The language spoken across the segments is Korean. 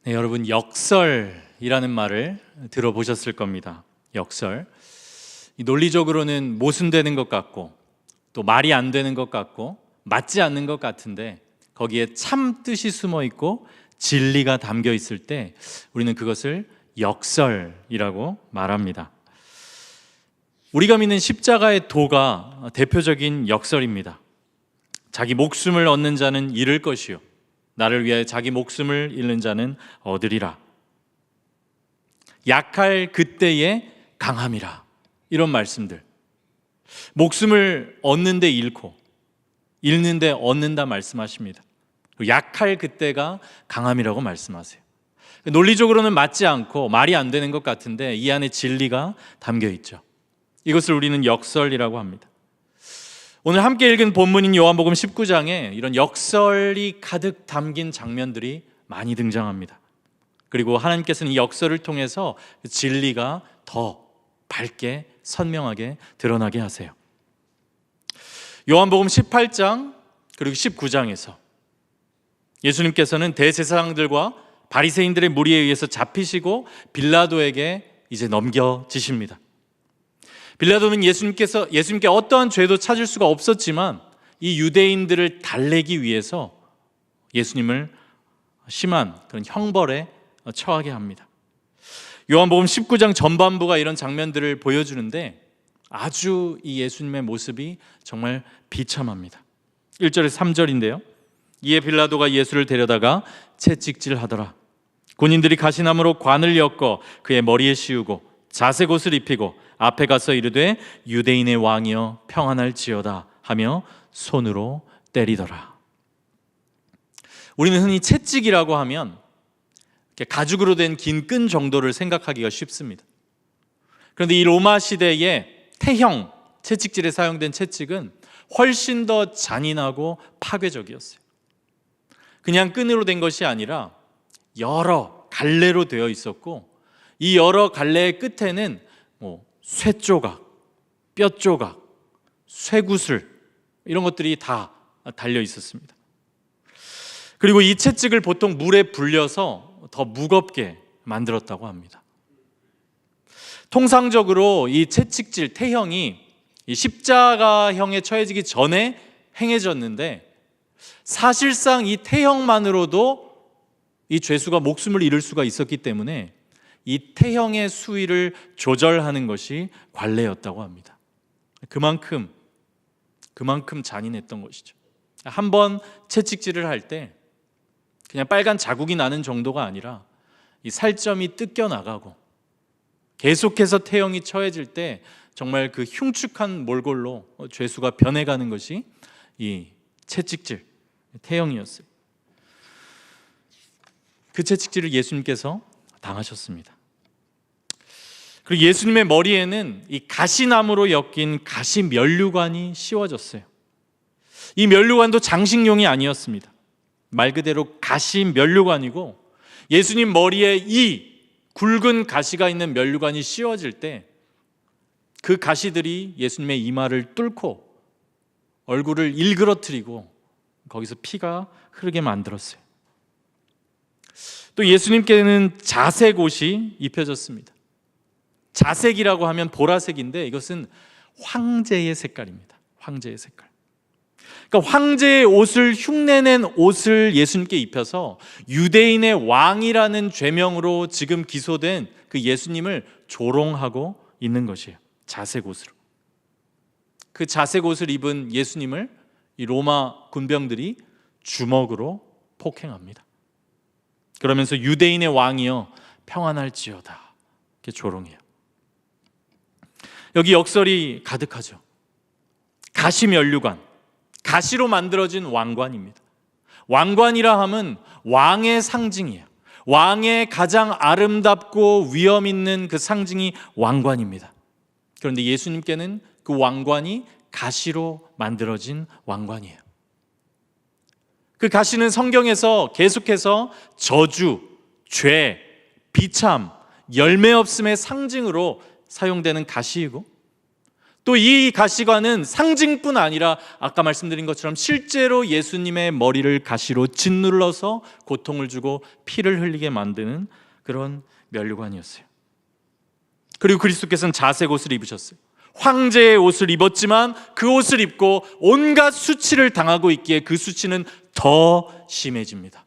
네, 여러분 역설이라는 말을 들어보셨을 겁니다. 역설. 논리적으로는 모순되는 것 같고 또 말이 안 되는 것 같고 맞지 않는 것 같은데 거기에 참 뜻이 숨어 있고 진리가 담겨 있을 때 우리는 그것을 역설이라고 말합니다. 우리가 믿는 십자가의 도가 대표적인 역설입니다. 자기 목숨을 얻는 자는 잃을 것이요 나를 위해 자기 목숨을 잃는 자는 얻으리라. 약할 그때의 강함이라. 이런 말씀들. 목숨을 얻는데 잃고 잃는데 얻는다 말씀하십니다. 약할 그때가 강함이라고 말씀하세요. 논리적으로는 맞지 않고 말이 안 되는 것 같은데 이 안에 진리가 담겨 있죠. 이것을 우리는 역설이라고 합니다. 오늘 함께 읽은 본문인 요한복음 19장에 이런 역설이 가득 담긴 장면들이 많이 등장합니다. 그리고 하나님께서는 이 역설을 통해서 진리가 더 밝게 선명하게 드러나게 하세요. 요한복음 18장 그리고 19장에서 예수님께서는 대제사장들과 바리새인들의 무리에 의해서 잡히시고 빌라도에게 이제 넘겨지십니다. 빌라도는 예수님께 어떠한 죄도 찾을 수가 없었지만 이 유대인들을 달래기 위해서 예수님을 심한 그런 형벌에 처하게 합니다. 요한복음 19장 전반부가 이런 장면들을 보여주는데 아주 이 예수님의 모습이 정말 비참합니다. 1절에서 3절인데요. 이에 빌라도가 예수를 데려다가 채찍질하더라. 군인들이 가시나무로 관을 엮어 그의 머리에 씌우고 자색 옷을 입히고 앞에 가서 이르되 유대인의 왕이여 평안할지어다 하며 손으로 때리더라. 우리는 흔히 채찍이라고 하면 가죽으로 된 긴 끈 정도를 생각하기가 쉽습니다. 그런데 이 로마 시대의 태형 채찍질에 사용된 채찍은 훨씬 더 잔인하고 파괴적이었어요. 그냥 끈으로 된 것이 아니라 여러 갈래로 되어 있었고 이 여러 갈래의 끝에는 쇠 조각, 뼈 조각, 쇠구슬 이런 것들이 다 달려 있었습니다. 그리고 이 채찍을 보통 물에 불려서 더 무겁게 만들었다고 합니다. 통상적으로 이 채찍질, 태형이 이 십자가형에 처해지기 전에 행해졌는데 사실상 이 태형만으로도 이 죄수가 목숨을 잃을 수가 있었기 때문에 이 태형의 수위를 조절하는 것이 관례였다고 합니다. 그만큼 잔인했던 것이죠. 한 번 채찍질을 할 때 그냥 빨간 자국이 나는 정도가 아니라 이 살점이 뜯겨 나가고 계속해서 태형이 처해질 때 정말 그 흉측한 몰골로 죄수가 변해가는 것이 이 채찍질, 태형이었어요. 그 채찍질을 예수님께서 당하셨습니다. 그리고 예수님의 머리에는 이 가시나무로 엮인 가시 면류관이 씌워졌어요. 이 면류관도 장식용이 아니었습니다. 말 그대로 가시 면류관이고 예수님 머리에 이 굵은 가시가 있는 면류관이 씌워질 때 그 가시들이 예수님의 이마를 뚫고 얼굴을 일그러뜨리고 거기서 피가 흐르게 만들었어요. 또 예수님께는 자색 옷이 입혀졌습니다. 자색이라고 하면 보라색인데 이것은 황제의 색깔입니다. 황제의 색깔. 그러니까 황제의 옷을 흉내낸 옷을 예수님께 입혀서 유대인의 왕이라는 죄명으로 지금 기소된 그 예수님을 조롱하고 있는 것이에요. 자색 옷으로. 그 자색 옷을 입은 예수님을 이 로마 군병들이 주먹으로 폭행합니다. 그러면서 유대인의 왕이여 평안할지어다 이렇게 조롱해요. 여기 역설이 가득하죠. 가시면류관, 가시로 만들어진 왕관입니다. 왕관이라 함은 왕의 상징이에요. 왕의 가장 아름답고 위엄 있는 그 상징이 왕관입니다. 그런데 예수님께는 그 왕관이 가시로 만들어진 왕관이에요. 그 가시는 성경에서 계속해서 저주, 죄, 비참, 열매 없음의 상징으로 사용되는 가시이고 또 이 가시관은 상징뿐 아니라 아까 말씀드린 것처럼 실제로 예수님의 머리를 가시로 짓눌러서 고통을 주고 피를 흘리게 만드는 그런 면류관이었어요. 그리고 그리스도께서는 자색 옷을 입으셨어요. 황제의 옷을 입었지만 그 옷을 입고 온갖 수치를 당하고 있기에 그 수치는 더 심해집니다.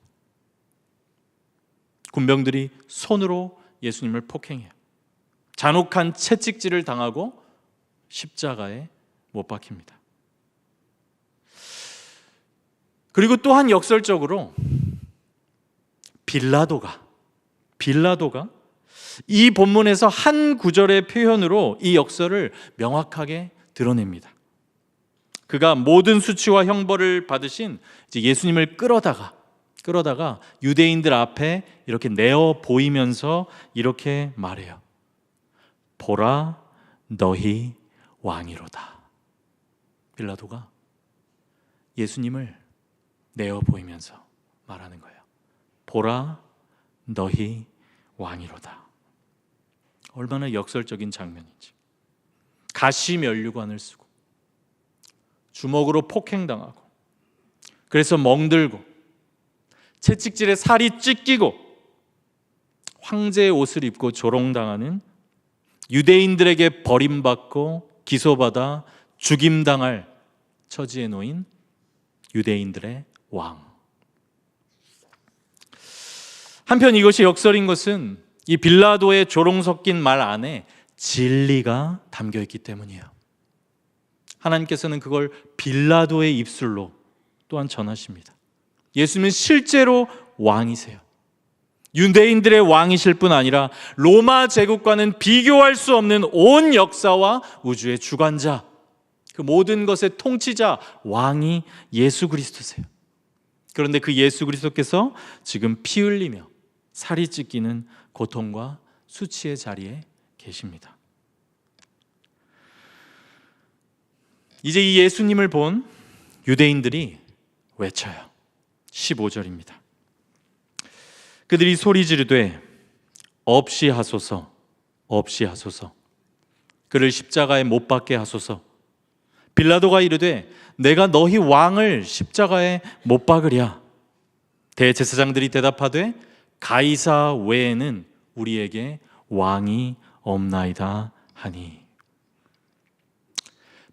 군병들이 손으로 예수님을 폭행해요. 잔혹한 채찍질을 당하고 십자가에 못 박힙니다. 그리고 또한 역설적으로 빌라도가 이 본문에서 한 구절의 표현으로 이 역설을 명확하게 드러냅니다. 그가 모든 수치와 형벌을 받으신 예수님을 끌어다가 유대인들 앞에 이렇게 내어 보이면서 이렇게 말해요. 보라, 너희 왕이로다. 빌라도가 예수님을 내어 보이면서 말하는 거예요. 보라, 너희 왕이로다. 얼마나 역설적인 장면인지. 가시 면류관을 쓰고 주먹으로 폭행당하고 그래서 멍들고 채찍질에 살이 찢기고 황제의 옷을 입고 조롱당하는 유대인들에게 버림받고 기소받아 죽임당할 처지에 놓인 유대인들의 왕. 한편 이것이 역설인 것은 이 빌라도의 조롱 섞인 말 안에 진리가 담겨 있기 때문이에요. 하나님께서는 그걸 빌라도의 입술로 또한 전하십니다. 예수님은 실제로 왕이세요. 유대인들의 왕이실 뿐 아니라 로마 제국과는 비교할 수 없는 온 역사와 우주의 주관자, 그 모든 것의 통치자, 왕이 예수 그리스도세요. 그런데 그 예수 그리스도께서 지금 피 흘리며 살이 찢기는 고통과 수치의 자리에 계십니다. 이제 이 예수님을 본 유대인들이 외쳐요. 15절입니다. 그들이 소리 지르되 없이 하소서, 없이 하소서. 그를 십자가에 못 박게 하소서. 빌라도가 이르되 내가 너희 왕을 십자가에 못 박으랴. 대제사장들이 대답하되 가이사 외에는 우리에게 왕이 없나이다 하니.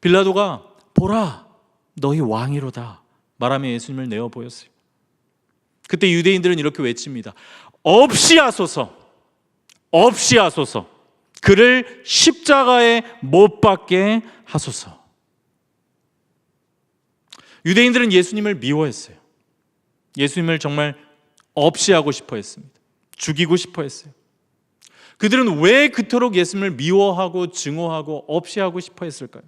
빌라도가 보라, 너희 왕이로다 말하며 예수님을 내어 보였어요. 그때 유대인들은 이렇게 외칩니다. 없이 하소서, 없이 하소서. 그를 십자가에 못 박게 하소서. 유대인들은 예수님을 미워했어요. 예수님을 정말 없이 하고 싶어 했습니다. 죽이고 싶어 했어요. 그들은 왜 그토록 예수님을 미워하고 증오하고 없이 하고 싶어 했을까요?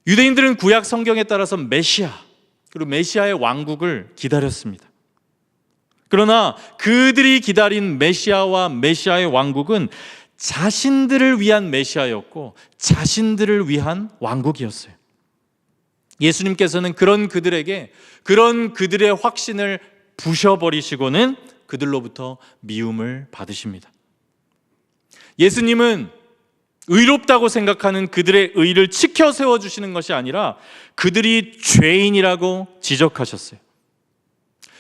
유대인들은 구약 성경에 따라서 메시아, 그리고 메시아의 왕국을 기다렸습니다. 그러나 그들이 기다린 메시아와 메시아의 왕국은 자신들을 위한 메시아였고 자신들을 위한 왕국이었어요. 예수님께서는 그런 그들의 확신을 부셔버리시고는 그들로부터 미움을 받으십니다. 예수님은 의롭다고 생각하는 그들의 의를 지켜 세워주시는 것이 아니라 그들이 죄인이라고 지적하셨어요.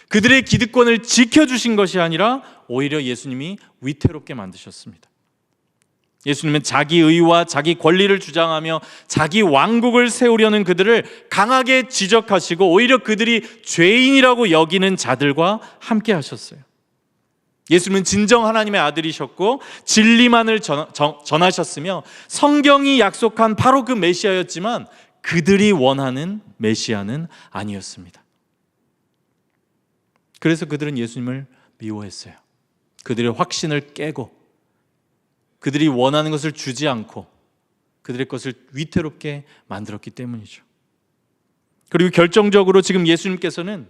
그들의 기득권을 지켜주신 것이 아니라 오히려 예수님이 위태롭게 만드셨습니다. 예수님은 자기 의와 자기 권리를 주장하며 자기 왕국을 세우려는 그들을 강하게 지적하시고 오히려 그들이 죄인이라고 여기는 자들과 함께 하셨어요. 예수님은 진정 하나님의 아들이셨고 진리만을 전하셨으며 성경이 약속한 바로 그 메시아였지만 그들이 원하는 메시아는 아니었습니다. 그래서 그들은 예수님을 미워했어요. 그들의 확신을 깨고 그들이 원하는 것을 주지 않고 그들의 것을 위태롭게 만들었기 때문이죠. 그리고 결정적으로 지금 예수님께서는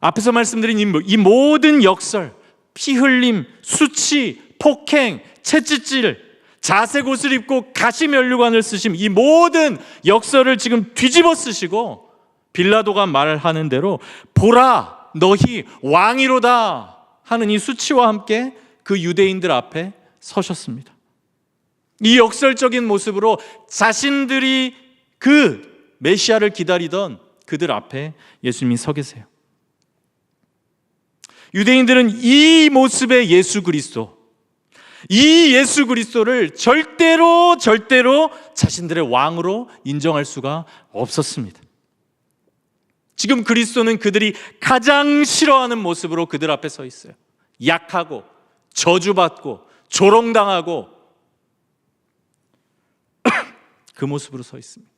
앞에서 말씀드린 이 모든 역설, 피 흘림, 수치, 폭행, 채찍질, 자색 옷을 입고 가시 면류관을 쓰심, 이 모든 역설을 지금 뒤집어 쓰시고 빌라도가 말하는 대로 보라, 너희 왕이로다 하는 이 수치와 함께 그 유대인들 앞에 서셨습니다. 이 역설적인 모습으로 자신들이 그 메시아를 기다리던 그들 앞에 예수님이 서 계세요. 유대인들은 이 모습의 예수 그리스도, 이 예수 그리스도를 절대로 자신들의 왕으로 인정할 수가 없었습니다. 지금 그리스도는 그들이 가장 싫어하는 모습으로 그들 앞에 서 있어요. 약하고 저주받고 조롱당하고 그 모습으로 서 있습니다.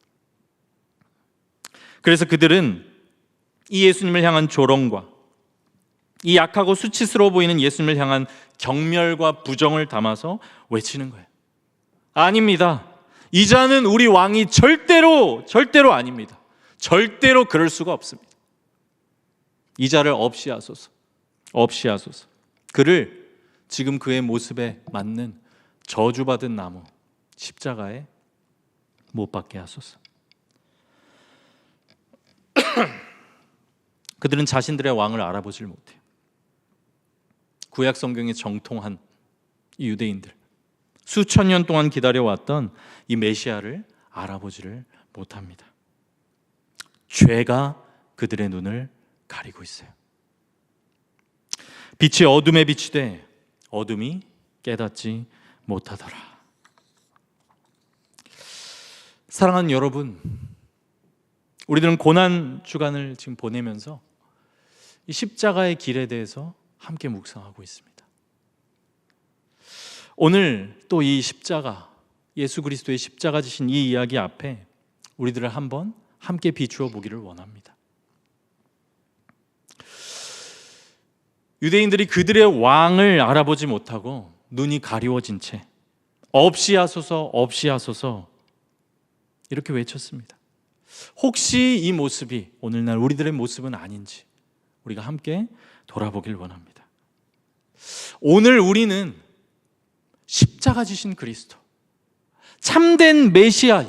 그래서 그들은 이 예수님을 향한 조롱과 이 약하고 수치스러워 보이는 예수님을 향한 경멸과 부정을 담아서 외치는 거예요. 아닙니다. 이 자는 우리 왕이 절대로 아닙니다. 절대로 그럴 수가 없습니다. 이 자를 없이 하소서. 그를 지금 그의 모습에 맞는 저주받은 나무 십자가에 못 박게 하소서. 그들은 자신들의 왕을 알아보질 못해요. 구약 성경에 정통한 이 유대인들, 수천 년 동안 기다려왔던 이 메시아를 알아보지를 못합니다. 죄가 그들의 눈을 가리고 있어요. 빛이 어둠에 비추되 어둠이 깨닫지 못하더라. 사랑하는 여러분, 우리들은 고난 주간을 지금 보내면서 이 십자가의 길에 대해서 함께 묵상하고 있습니다. 오늘 또 이 십자가, 예수 그리스도의 십자가 지신 이 이야기 앞에 우리들을 한번 함께 비추어 보기를 원합니다. 유대인들이 그들의 왕을 알아보지 못하고 눈이 가리워진 채 없이 하소서 이렇게 외쳤습니다. 혹시 이 모습이 오늘날 우리들의 모습은 아닌지 우리가 함께 돌아보길 원합니다. 오늘 우리는 십자가 지신 그리스도, 참된 메시아,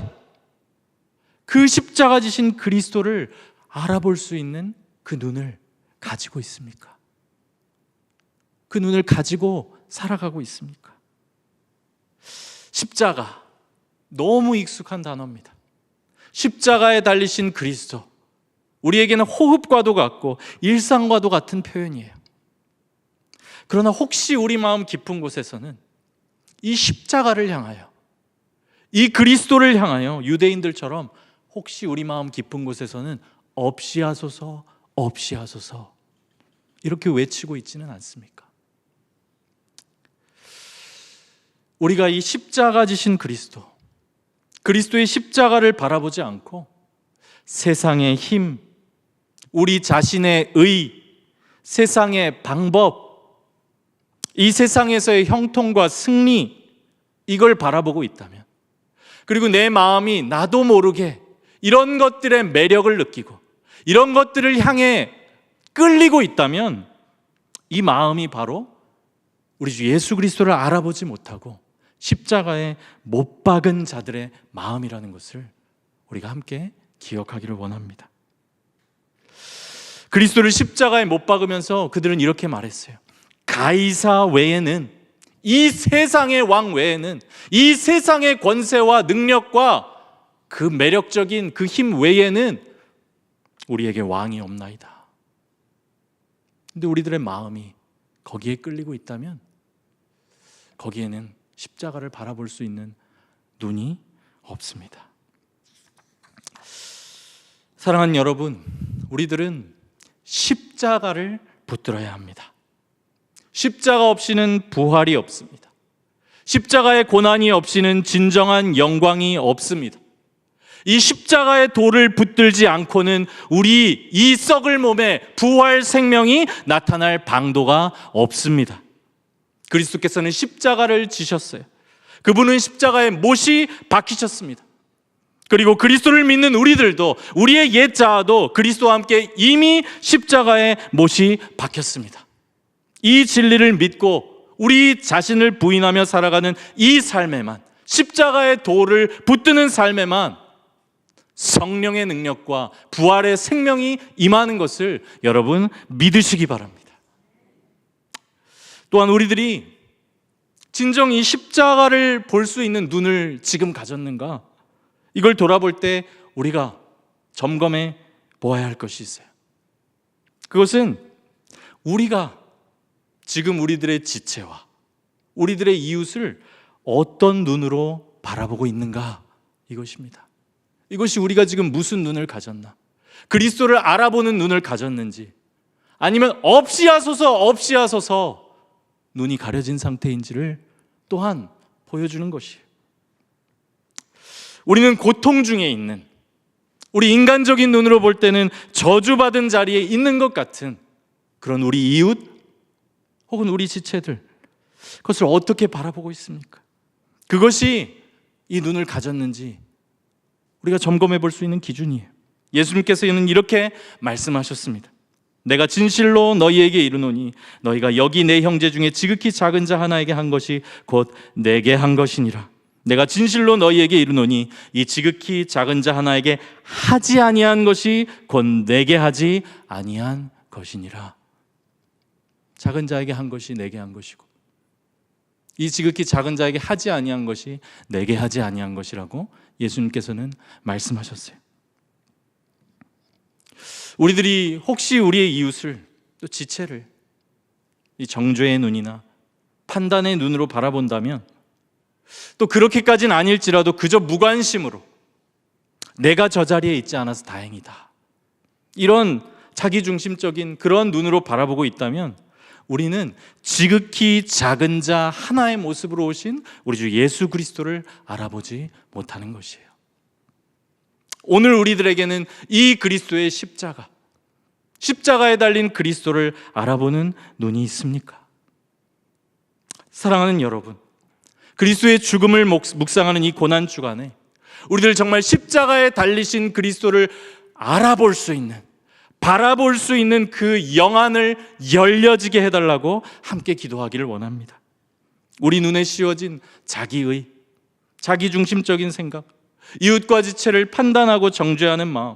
그 십자가 지신 그리스도를 알아볼 수 있는 그 눈을 가지고 있습니까? 그 눈을 가지고 살아가고 있습니까? 십자가, 너무 익숙한 단어입니다. 십자가에 달리신 그리스도, 우리에게는 호흡과도 같고 일상과도 같은 표현이에요. 그러나 혹시 우리 마음 깊은 곳에서는 이 십자가를 향하여, 이 그리스도를 향하여 유대인들처럼 혹시 우리 마음 깊은 곳에서는 없이 하소서 이렇게 외치고 있지는 않습니까? 우리가 이 십자가 지신 그리스도의 십자가를 바라보지 않고 세상의 힘, 우리 자신의 의, 세상의 방법, 이 세상에서의 형통과 승리, 이걸 바라보고 있다면, 그리고 내 마음이 나도 모르게 이런 것들의 매력을 느끼고 이런 것들을 향해 끌리고 있다면 이 마음이 바로 우리 주 예수 그리스도를 알아보지 못하고 십자가에 못 박은 자들의 마음이라는 것을 우리가 함께 기억하기를 원합니다. 그리스도를 십자가에 못 박으면서 그들은 이렇게 말했어요. 가이사 외에는, 이 세상의 왕 외에는, 이 세상의 권세와 능력과 그 매력적인 그 힘 외에는 우리에게 왕이 없나이다. 근데 우리들의 마음이 거기에 끌리고 있다면 거기에는 십자가를 바라볼 수 있는 눈이 없습니다. 사랑하는 여러분, 우리들은 십자가를 붙들어야 합니다. 십자가 없이는 부활이 없습니다. 십자가의 고난이 없이는 진정한 영광이 없습니다. 이 십자가의 돌을 붙들지 않고는 우리 이 썩을 몸에 부활 생명이 나타날 방도가 없습니다. 그리스도께서는 십자가를 지셨어요. 그분은 십자가에 못이 박히셨습니다. 그리고 그리스도를 믿는 우리들도, 우리의 옛 자아도 그리스도와 함께 이미 십자가에 못이 박혔습니다. 이 진리를 믿고 우리 자신을 부인하며 살아가는 이 삶에만, 십자가의 돌을 붙드는 삶에만 성령의 능력과 부활의 생명이 임하는 것을 여러분 믿으시기 바랍니다. 또한 우리들이 진정 이 십자가를 볼 수 있는 눈을 지금 가졌는가? 이걸 돌아볼 때 우리가 점검해 보아야 할 것이 있어요. 그것은 우리가 지금 우리들의 지체와 우리들의 이웃을 어떤 눈으로 바라보고 있는가, 이것입니다. 이것이 우리가 지금 무슨 눈을 가졌나, 그리스도를 알아보는 눈을 가졌는지, 아니면 없이 하소서 눈이 가려진 상태인지를 또한 보여주는 것이에요. 우리는 고통 중에 있는, 우리 인간적인 눈으로 볼 때는 저주받은 자리에 있는 것 같은 그런 우리 이웃 혹은 우리 지체들, 그것을 어떻게 바라보고 있습니까? 그것이 이 눈을 가졌는지 우리가 점검해 볼 수 있는 기준이에요. 예수님께서는 이렇게 말씀하셨습니다. 내가 진실로 너희에게 이르노니 너희가 여기 내 형제 중에 지극히 작은 자 하나에게 한 것이 곧 내게 한 것이니라. 내가 진실로 너희에게 이르노니 이 지극히 작은 자 하나에게 하지 아니한 것이 곧 내게 하지 아니한 것이니라. 작은 자에게 한 것이 내게 한 것이고, 이 지극히 작은 자에게 하지 아니한 것이 내게 하지 아니한 것이라고 예수님께서는 말씀하셨어요. 우리들이 혹시 우리의 이웃을, 또 지체를 이 정죄의 눈이나 판단의 눈으로 바라본다면, 또 그렇게까지는 아닐지라도 그저 무관심으로 내가 저 자리에 있지 않아서 다행이다, 이런 자기중심적인 그런 눈으로 바라보고 있다면 우리는 지극히 작은 자 하나의 모습으로 오신 우리 주 예수 그리스도를 알아보지 못하는 것이에요. 오늘 우리들에게는 이 그리스도의 십자가에 달린 그리스도를 알아보는 눈이 있습니까? 사랑하는 여러분, 그리스도의 죽음을 묵상하는 이 고난 주간에 우리들 정말 십자가에 달리신 그리스도를 알아볼 수 있는, 바라볼 수 있는 그 영안을 열려지게 해달라고 함께 기도하기를 원합니다. 우리 눈에 씌워진 자기의, 자기중심적인 생각, 이웃과 지체를 판단하고 정죄하는 마음,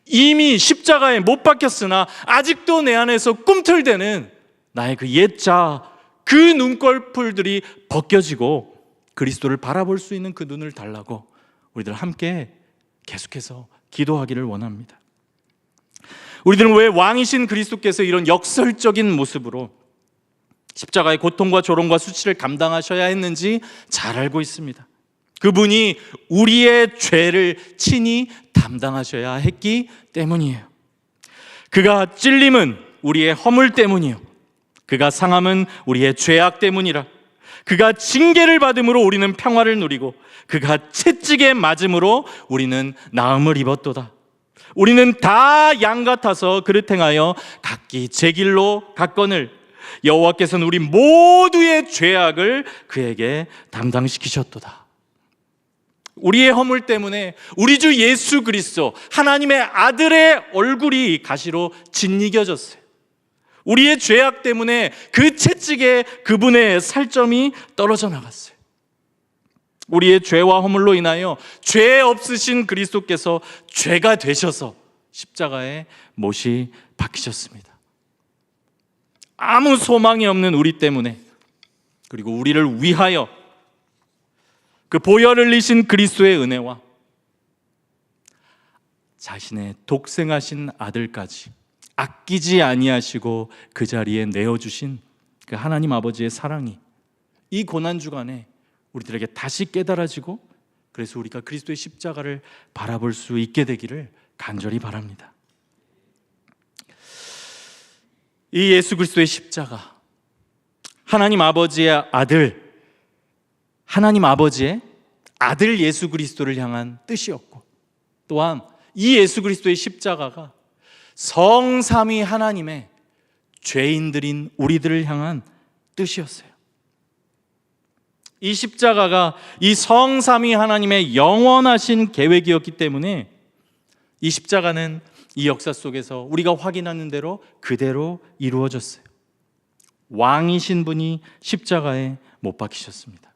이미 십자가에 못 박혔으나 아직도 내 안에서 꿈틀대는 나의 그 옛자, 그 눈꺼풀들이 벗겨지고 그리스도를 바라볼 수 있는 그 눈을 달라고 우리들 함께 계속해서 기도하기를 원합니다. 우리들은 왜 왕이신 그리스도께서 이런 역설적인 모습으로 십자가의 고통과 조롱과 수치를 감당하셔야 했는지 잘 알고 있습니다. 그분이 우리의 죄를 친히 담당하셔야 했기 때문이에요. 그가 찔림은 우리의 허물 때문이요, 그가 상함은 우리의 죄악 때문이라. 그가 징계를 받음으로 우리는 평화를 누리고 그가 채찍에 맞음으로 우리는 나음을 입었도다. 우리는 다 양 같아서 그릇 행하여 각기 제 길로 갔거늘 여호와께서는 우리 모두의 죄악을 그에게 담당시키셨도다. 우리의 허물 때문에 우리 주 예수 그리스도 하나님의 아들의 얼굴이 가시로 짓이겨졌어요. 우리의 죄악 때문에 그 채찍에 그분의 살점이 떨어져 나갔어요. 우리의 죄와 허물로 인하여 죄 없으신 그리스도께서 죄가 되셔서 십자가에 못이 박히셨습니다. 아무 소망이 없는 우리 때문에, 그리고 우리를 위하여 그 보혈 흘리신 그리스도의 은혜와 자신의 독생하신 아들까지 아끼지 아니하시고 그 자리에 내어주신 그 하나님 아버지의 사랑이 이 고난주간에 우리들에게 다시 깨달아지고, 그래서 우리가 그리스도의 십자가를 바라볼 수 있게 되기를 간절히 바랍니다. 이 예수 그리스도의 십자가, 하나님 아버지의 아들, 하나님 아버지의 아들 예수 그리스도를 향한 뜻이었고, 또한 이 예수 그리스도의 십자가가 성삼위 하나님의 죄인들인 우리들을 향한 뜻이었어요. 이 십자가가 이 성삼위 하나님의 영원하신 계획이었기 때문에 이 십자가는 이 역사 속에서 우리가 확인하는 대로 그대로 이루어졌어요. 왕이신 분이 십자가에 못 박히셨습니다.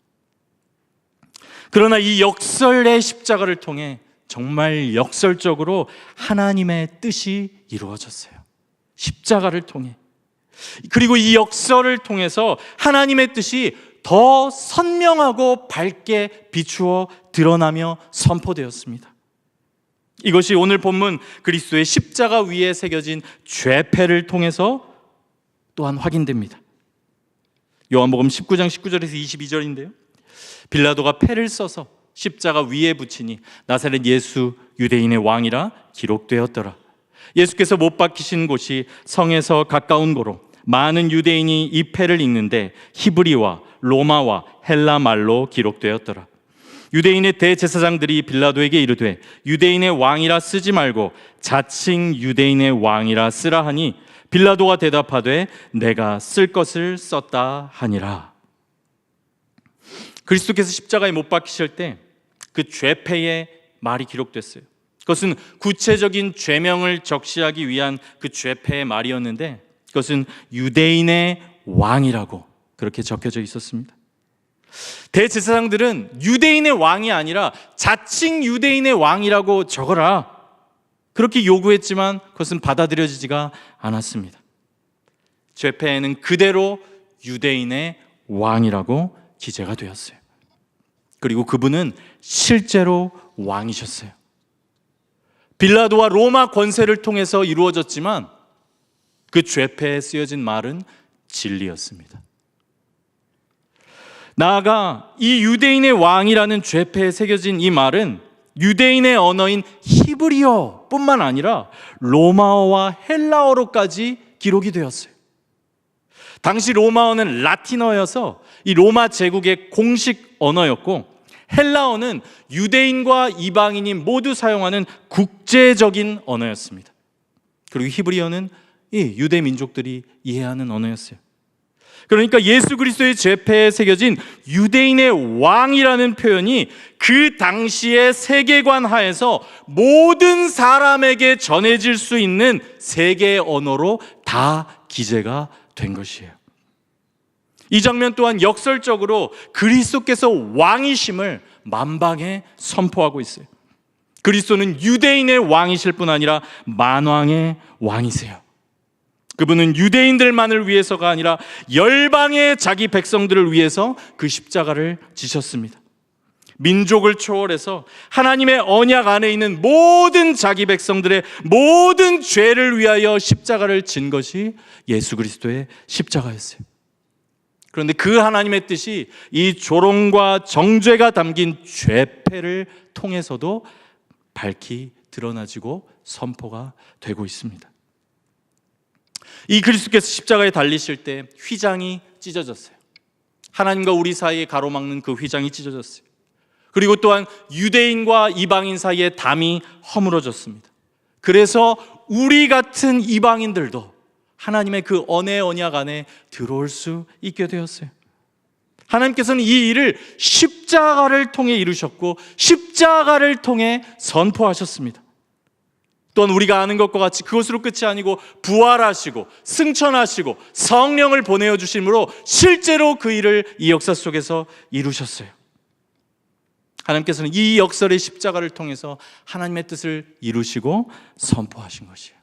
그러나 이 역설의 십자가를 통해 정말 역설적으로 하나님의 뜻이 이루어졌어요. 십자가를 통해. 그리고 이 역설을 통해서 하나님의 뜻이 더 선명하고 밝게 비추어 드러나며 선포되었습니다. 이것이 오늘 본문 그리스도의 십자가 위에 새겨진 죄패를 통해서 또한 확인됩니다. 요한복음 19장 19절에서 22절인데요. 빌라도가 패를 써서 십자가 위에 붙이니 나사렛 예수 유대인의 왕이라 기록되었더라. 예수께서 못 박히신 곳이 성에서 가까운 고로 많은 유대인이 이 패를 읽는데 히브리와 로마와 헬라 말로 기록되었더라. 유대인의 대제사장들이 빌라도에게 이르되 유대인의 왕이라 쓰지 말고 자칭 유대인의 왕이라 쓰라 하니 빌라도가 대답하되 내가 쓸 것을 썼다 하니라. 그리스도께서 십자가에 못 박히실 때 그 죄패의 말이 기록됐어요. 그것은 구체적인 죄명을 적시하기 위한 그 죄패의 말이었는데 그것은 유대인의 왕이라고 그렇게 적혀져 있었습니다. 대제사장들은 유대인의 왕이 아니라 자칭 유대인의 왕이라고 적어라 그렇게 요구했지만 그것은 받아들여지지가 않았습니다. 죄패에는 그대로 유대인의 왕이라고 기재가 되었어요. 그리고 그분은 실제로 왕이셨어요. 빌라도와 로마 권세를 통해서 이루어졌지만 그 죄패에 쓰여진 말은 진리였습니다. 나아가 이 유대인의 왕이라는 죄패에 새겨진 이 말은 유대인의 언어인 히브리어 뿐만 아니라 로마어와 헬라어로까지 기록이 되었어요. 당시 로마어는 라틴어여서 이 로마 제국의 공식 언어였고 헬라어는 유대인과 이방인이 모두 사용하는 국제적인 언어였습니다. 그리고 히브리어는 이 유대 민족들이 이해하는 언어였어요. 그러니까 예수 그리스도의 죄패에 새겨진 유대인의 왕이라는 표현이 그 당시의 세계관 하에서 모든 사람에게 전해질 수 있는 세계의 언어로 다 기재가 된 것이에요. 이 장면 또한 역설적으로 그리스도께서 왕이심을 만방에 선포하고 있어요. 그리스도는 유대인의 왕이실 뿐 아니라 만왕의 왕이세요. 그분은 유대인들만을 위해서가 아니라 열방의 자기 백성들을 위해서 그 십자가를 지셨습니다. 민족을 초월해서 하나님의 언약 안에 있는 모든 자기 백성들의 모든 죄를 위하여 십자가를 진 것이 예수 그리스도의 십자가였어요. 그런데 그 하나님의 뜻이 이 조롱과 정죄가 담긴 죄패를 통해서도 밝히 드러나지고 선포가 되고 있습니다. 이 그리스도께서 십자가에 달리실 때 휘장이 찢어졌어요. 하나님과 우리 사이에 가로막는 그 휘장이 찢어졌어요. 그리고 또한 유대인과 이방인 사이에 담이 허물어졌습니다. 그래서 우리 같은 이방인들도 하나님의 그 언의 언약 안에 들어올 수 있게 되었어요. 하나님께서는 이 일을 십자가를 통해 이루셨고 십자가를 통해 선포하셨습니다. 또한 우리가 아는 것과 같이 그것으로 끝이 아니고 부활하시고 승천하시고 성령을 보내어 주심으로 실제로 그 일을 이 역사 속에서 이루셨어요. 하나님께서는 이 역설의 십자가를 통해서 하나님의 뜻을 이루시고 선포하신 것이에요.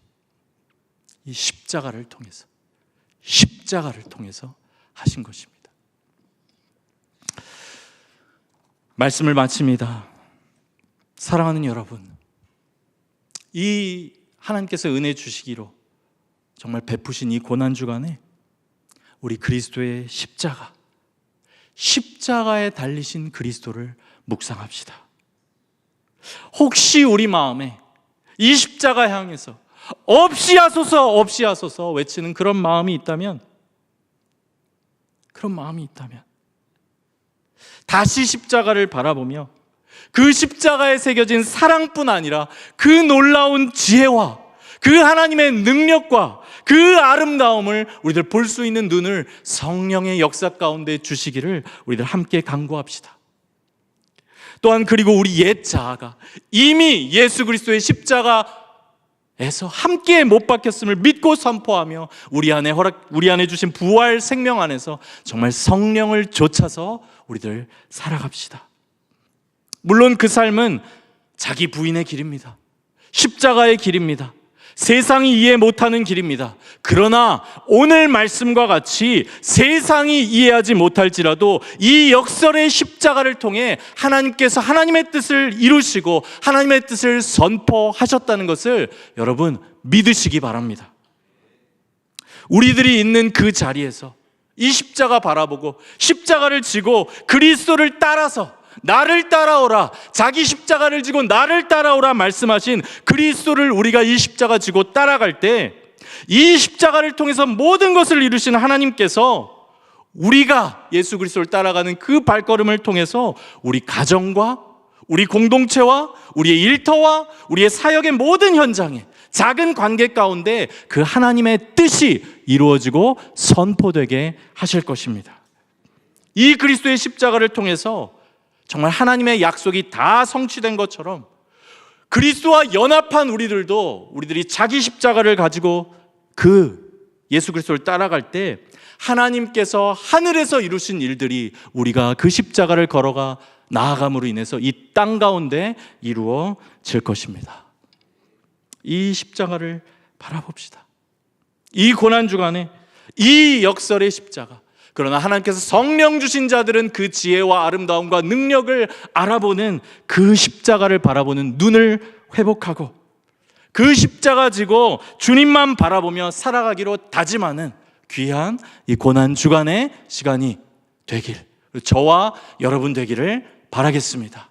이 십자가를 통해서 하신 것입니다. 말씀을 마칩니다. 사랑하는 여러분, 이 하나님께서 은혜 주시기로 정말 베푸신 이 고난주간에 우리 그리스도의 십자가에 달리신 그리스도를 묵상합시다. 혹시 우리 마음에 이 십자가 향해서 없이 하소서 외치는 그런 마음이 있다면 다시 십자가를 바라보며 그 십자가에 새겨진 사랑뿐 아니라 그 놀라운 지혜와 그 하나님의 능력과 그 아름다움을 우리들 볼 수 있는 눈을 성령의 역사 가운데 주시기를 우리들 함께 간구합시다. 또한 그리고 우리 옛 자아가 이미 예수 그리스도의 십자가에서 함께 못 박혔음을 믿고 선포하며 우리 안에 주신 부활 생명 안에서 정말 성령을 좇아서 우리들 살아갑시다. 물론 그 삶은 자기 부인의 길입니다. 십자가의 길입니다. 세상이 이해 못하는 길입니다. 그러나 오늘 말씀과 같이 세상이 이해하지 못할지라도 이 역설의 십자가를 통해 하나님께서 하나님의 뜻을 이루시고 하나님의 뜻을 선포하셨다는 것을 여러분 믿으시기 바랍니다. 우리들이 있는 그 자리에서 이 십자가 바라보고 십자가를 지고 그리스도를 따라서 나를 따라오라, 자기 십자가를 지고 나를 따라오라 말씀하신 그리스도를 우리가 이 십자가 지고 따라갈 때 이 십자가를 통해서 모든 것을 이루신 하나님께서 우리가 예수 그리스도를 따라가는 그 발걸음을 통해서 우리 가정과 우리 공동체와 우리의 일터와 우리의 사역의 모든 현장에 작은 관계 가운데 그 하나님의 뜻이 이루어지고 선포되게 하실 것입니다. 이 그리스도의 십자가를 통해서 정말 하나님의 약속이 다 성취된 것처럼 그리스도와 연합한 우리들이 자기 십자가를 가지고 그 예수 그리스도를 따라갈 때 하나님께서 하늘에서 이루신 일들이 우리가 그 십자가를 걸어가 나아감으로 인해서 이 땅 가운데 이루어질 것입니다. 이 십자가를 바라봅시다. 이 고난주간에 이 역설의 십자가, 그러나 하나님께서 성령 주신 자들은 그 지혜와 아름다움과 능력을 알아보는 그 십자가를 바라보는 눈을 회복하고 그 십자가 지고 주님만 바라보며 살아가기로 다짐하는 귀한 이 고난주간의 시간이 되길, 저와 여러분 되기를 바라겠습니다.